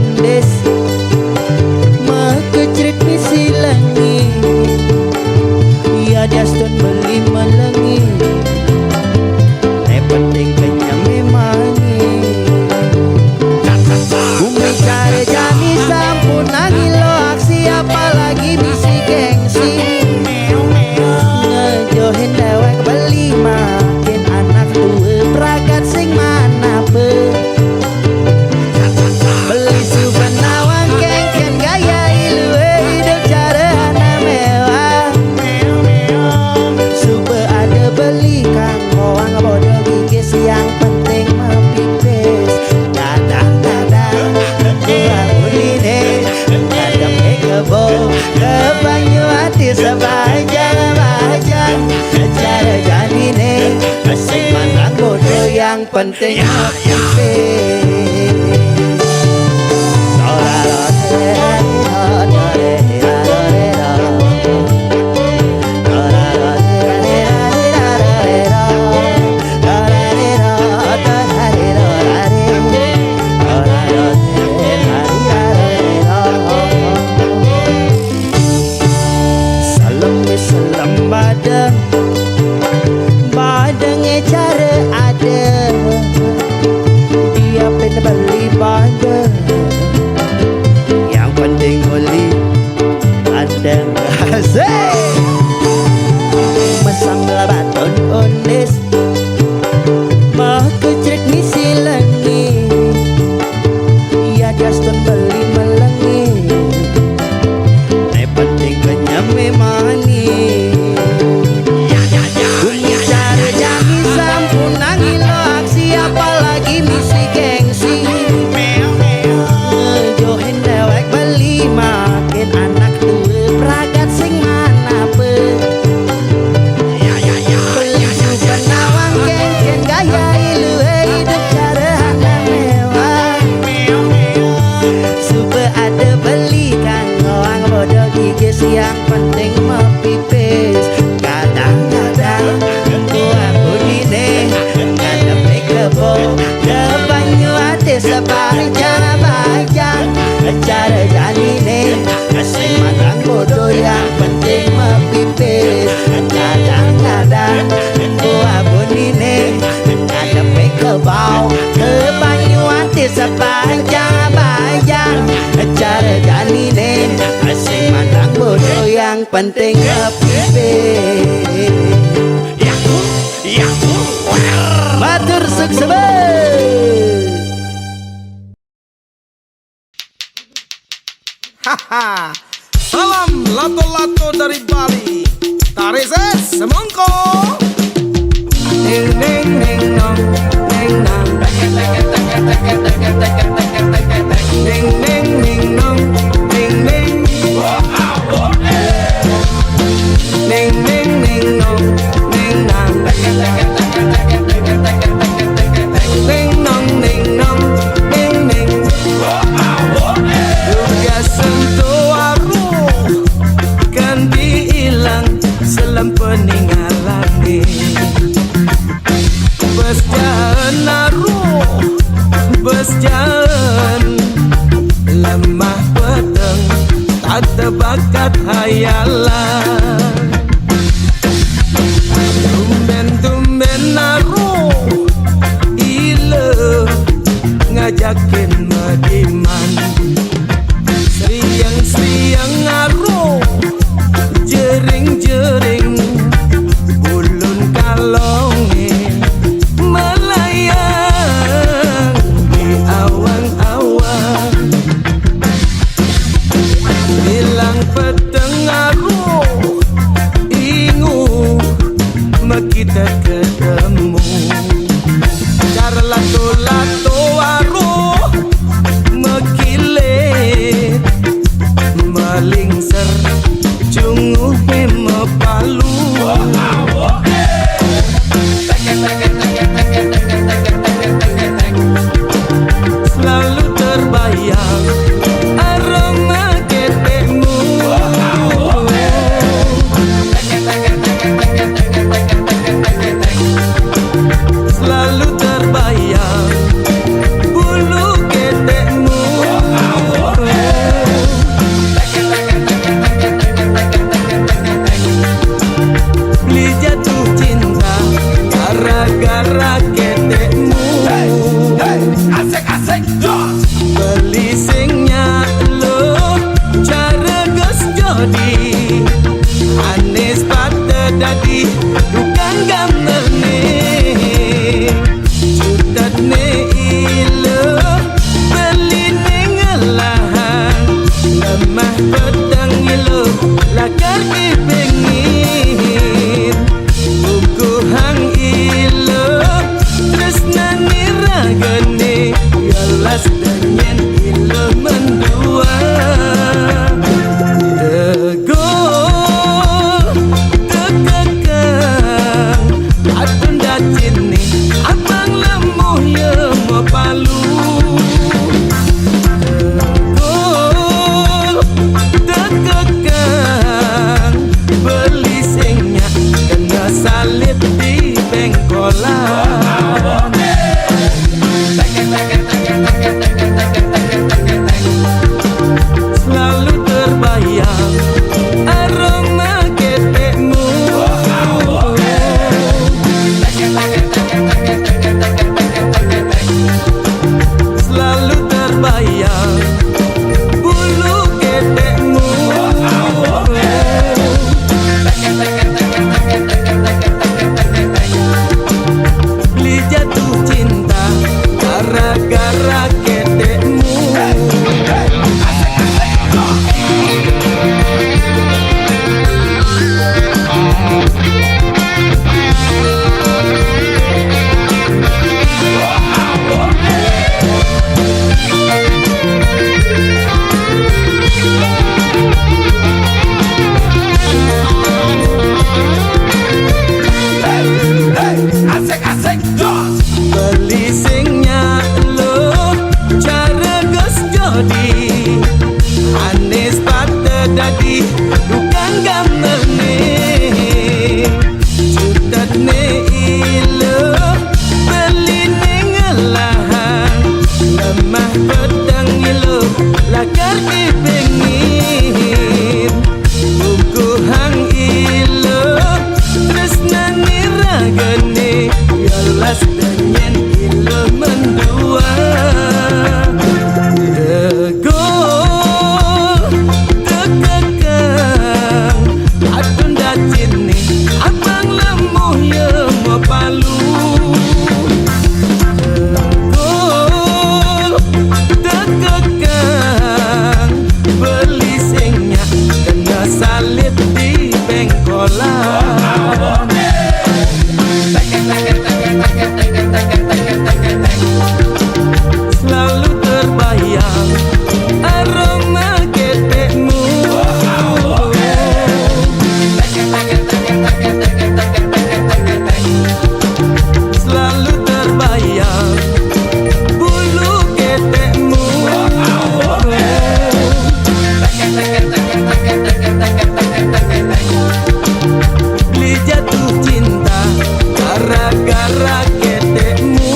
ondes mah kecrit misi langit ya daston beli melengi penting kenyang memani bumi cari jani sampun nangilo aksi apalagi misi gengsi ngejohin dewek beli makin anak tua peragat sing mana be beli subenawang kengken gaya ilue hidup cara anak mewah sube ada beli kang koang bodoh yang penting mepipis kadang-kadang bangun ini kadang kebo ke banyu hati sebajang cara jadi nih asik mandang bodoh yang penting mepipis badangnya cara ada dia pengen beli badang yang penting beli ada asik mesam labaton ondes mah kecret misi langit ya daston beli melengi penting kenyam memani apalagi misi gengsi ngejohin dewek beli makin anak tua peragat sing mana be beli subenawang kengken gaya ilue hidup cara anak mewah super ada beli kang ngoang bodoh gigis yang penting mepipis kadang-kadang gua bunyi ngadep kebo ke banyu hati sebajang cara jadi nih asing madang bodoh yang penting mepipis kadang-kadang gua bunyi ngadep kebo ke banyu hati sebajang cara jadi nih asing madang bodoh yang penting mepipis Batur sukses. Haha. Salam lato-lato dari Bali. Tarises semongko. Neng neng neng nong neng nang. Neng neng neng nong neng neng. Neng neng neng nong neng nang. Neng nong neng nong neng neng. Duga sentuh aru kan diilang selam peninggalan bes jalan aru bes jalan lemah peteng tak terbakat hayalan tumben aru ngajakin mediman Seriang aru jering ulun kalonge melayang di awang-awang bilang peteng aru bulu ketekmu. Beli jatuh cinta gara-gara ketekmu. Beli singnya lo cara gus jodi anis pate dadi bukan gamene jutat ne ilo beli nengelahan lemah pedang ilo lakar dipengin buku hang ilo tresna niragane yalas danyen ilo mendua tegol tekekang adun dacini abang lemuh ya mau palu tegol tekekang beli singnya kena salib di bengkolan. Selalu terbayang aroma ketekmu. Selalu terbayang bulu ketekmu. Beli jatuh cinta gara-gara ketekmu.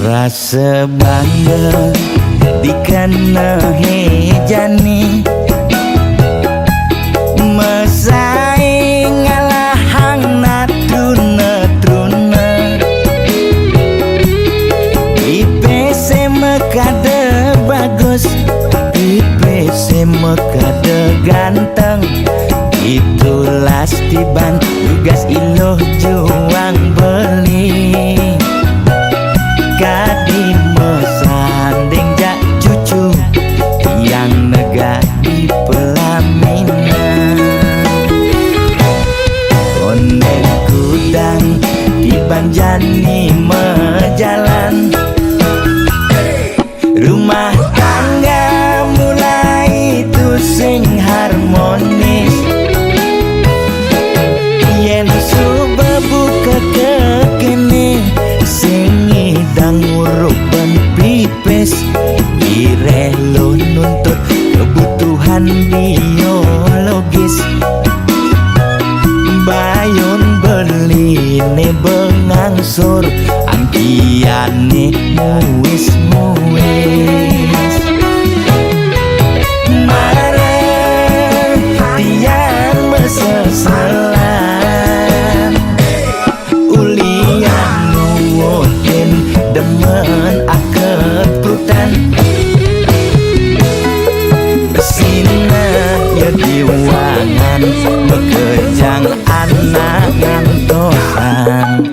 Rasa bangga dikana hejani mesai ngalahang natruna IPC mekade bagus IPC mekade ganteng itulah tiban tugas iloh juang beli kadi mesanding jak cucu yang negah di pelaminan onden kudang di banjani mejalan rumah tangga mulai itu sing harmonis yen subebu kekene sing idang ngurupan pipis direlo nuntut kebutuhan biologis bayon beli ne bengangsur angkiane muis marah tiang meseselan ulian nuwuhin demen akeprutan Sina ya diwangan bekejang anak ngantosan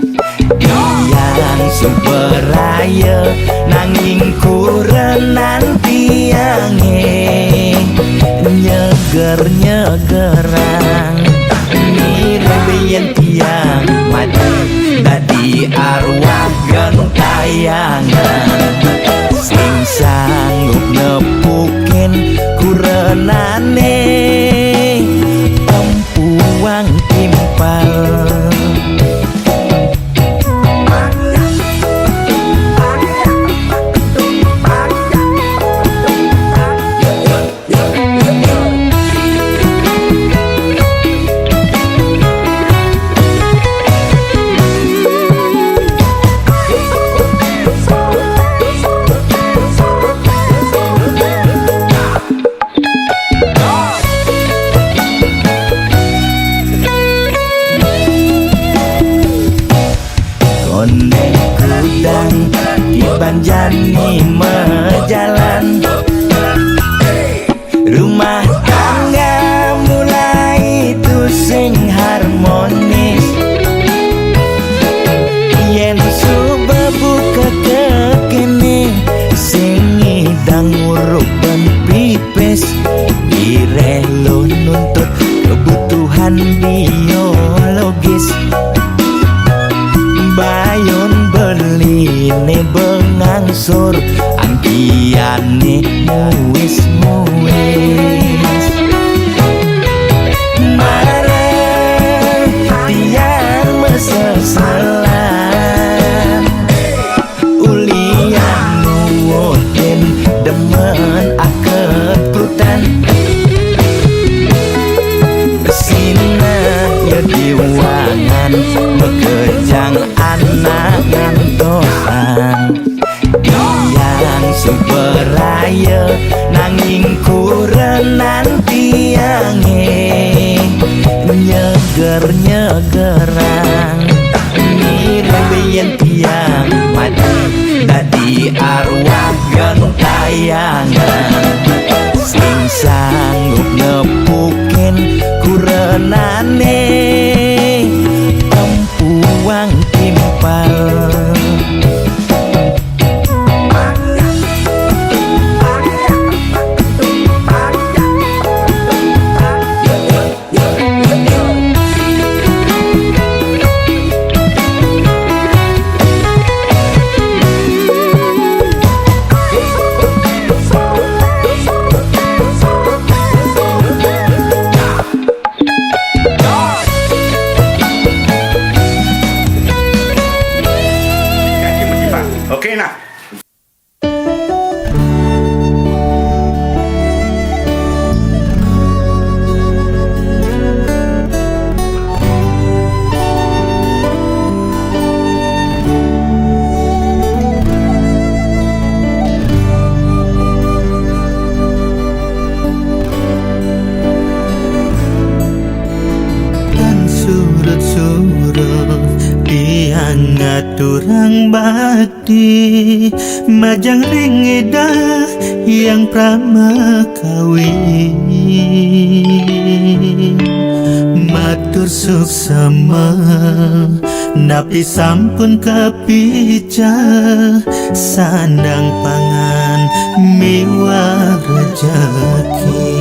Iyang suberaya nanging kurenan tiange nyeger-nyegerang Nirbian tiang mati dadi arwah gentayangan Sing sanggup nepukin kurenane empuang timpal Banjani mejalan rumah tangga mulai tusing harmonis yen subebuka kekene sing idang uruk dan pipis direlo nuntut kebutuhan biologis bayon beli ne bengangsur angkiane muis-muis marah tiang meseselan ulian nuwotin demen akeprutan Sina ya diwangan bekejang anak ngantosan Iyang suberaya nanging kurenan tiange nyeger-nyegerang Nirbian tiang mati dadi arwah gentayangan Sing sanggup nepukin kurenane empuang timpal Oke nak. Ngaturang bakti majang ringida yang pramakawi matur suksama napi sampun kepica sandang pangan miwa rejeki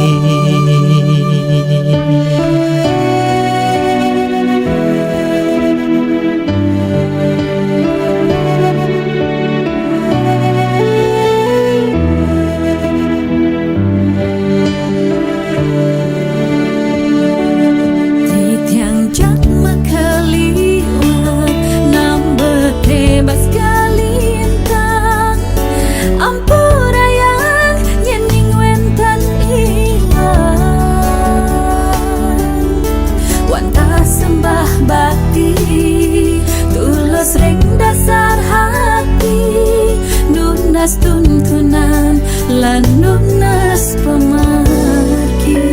tuntunan lan nunas pemargi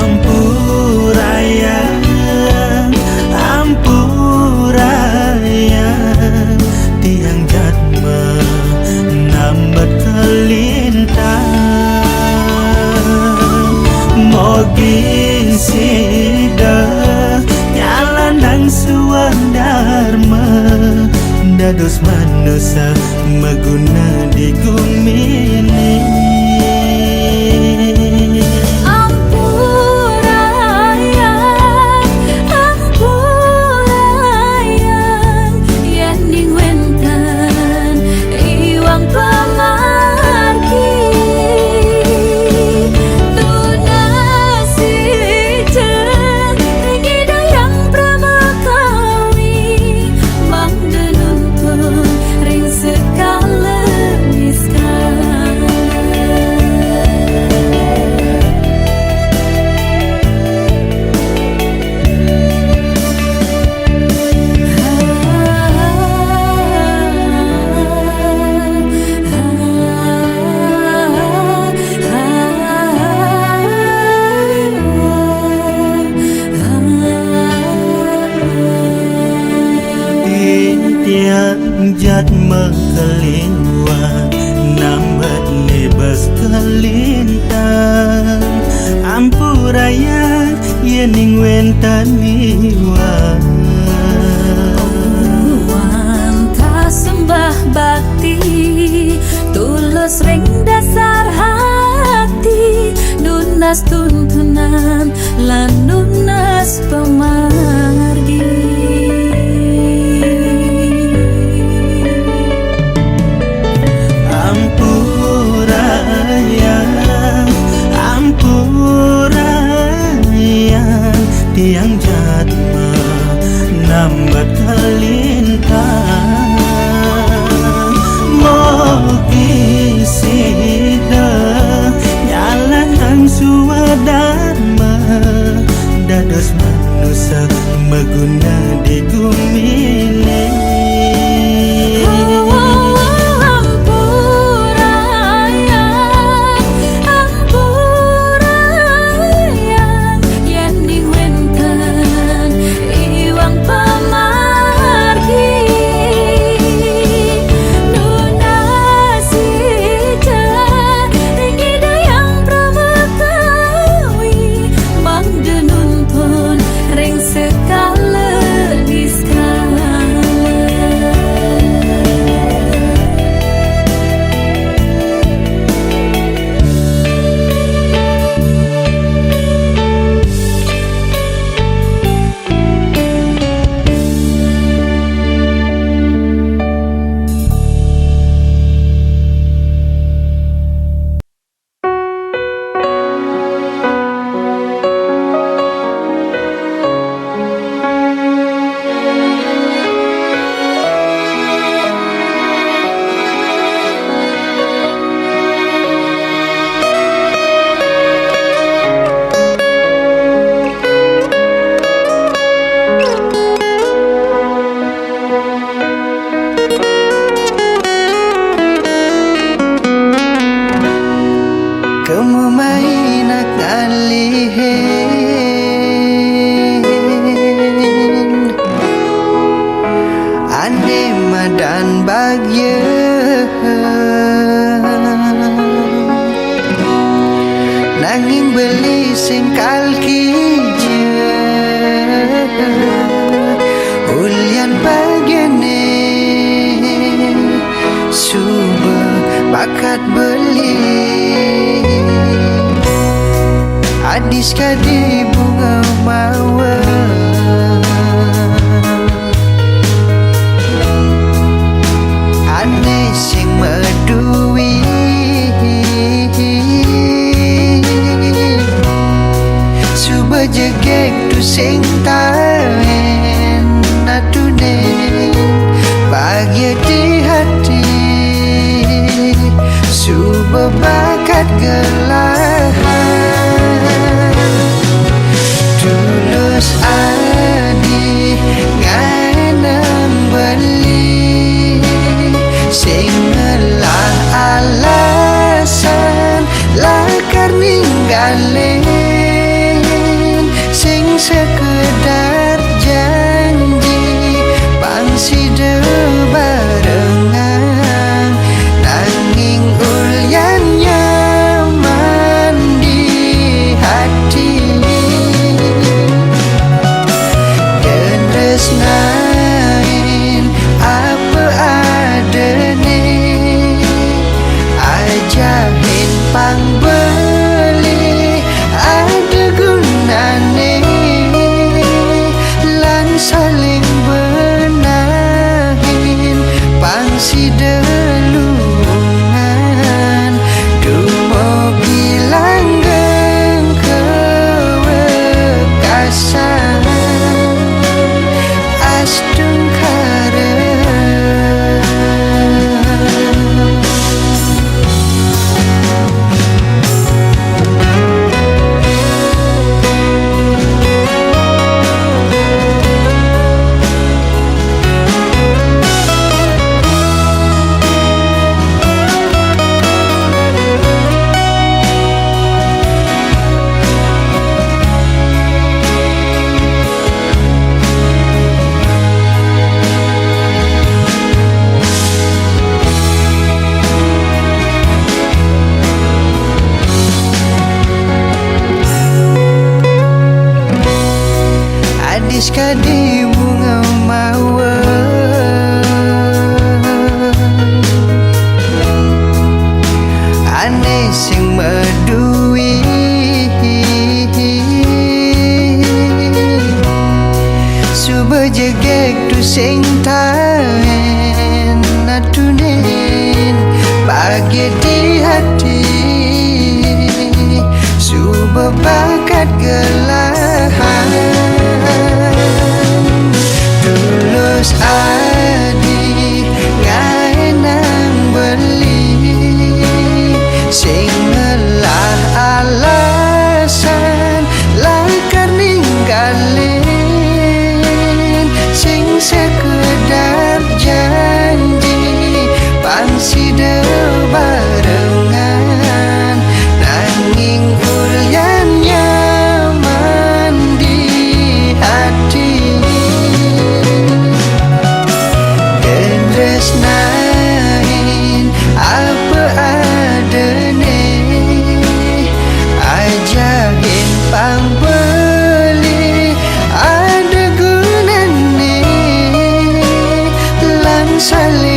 ampuraya nang suwadharma dados manusia maguna di bumi ini. Ampurayan, ampurayan, yen ning wentan iwang pamargi. Tunasijen ngidayang pramakawi, mangdenuntun ring sekala miskan. Tiang jat mengkeliwat nambat nebas kelintang ampurayan yening wentaniwa. Wanta sembah bakti tulus ring dasar hati, nunas tuntunan lan nunas pemargi. Ampurayan, ampurayan, tiang jatma nambat kalintang mogi sida nyalan ang suwadharma dados manusia maguna di bumi ini. Ampurayan, ampurayan, yen ning wentan iwang pamargi. Nunasijen ngidayang pramakawi, mangdenuntun ring sekala niskala. Kamu main ngalihin ane madan bagye nanging beli singkal kije ulian bagiane suba bakat beli adis kadi bunga mawar ane sing medui suba jegek tu sing taen natunen bahagia di hati suba bakat gelahan jegek tu sing taen natunen bagi di hati subuh bakat gelahan tulus adi ngai nang beli sing ngelah alasan langkar ninggalin sing sekedar janji pangsi barengan nanging ulyan nyaman di hati tresnain apa adane ajahin pangbeli ada gunane lan saling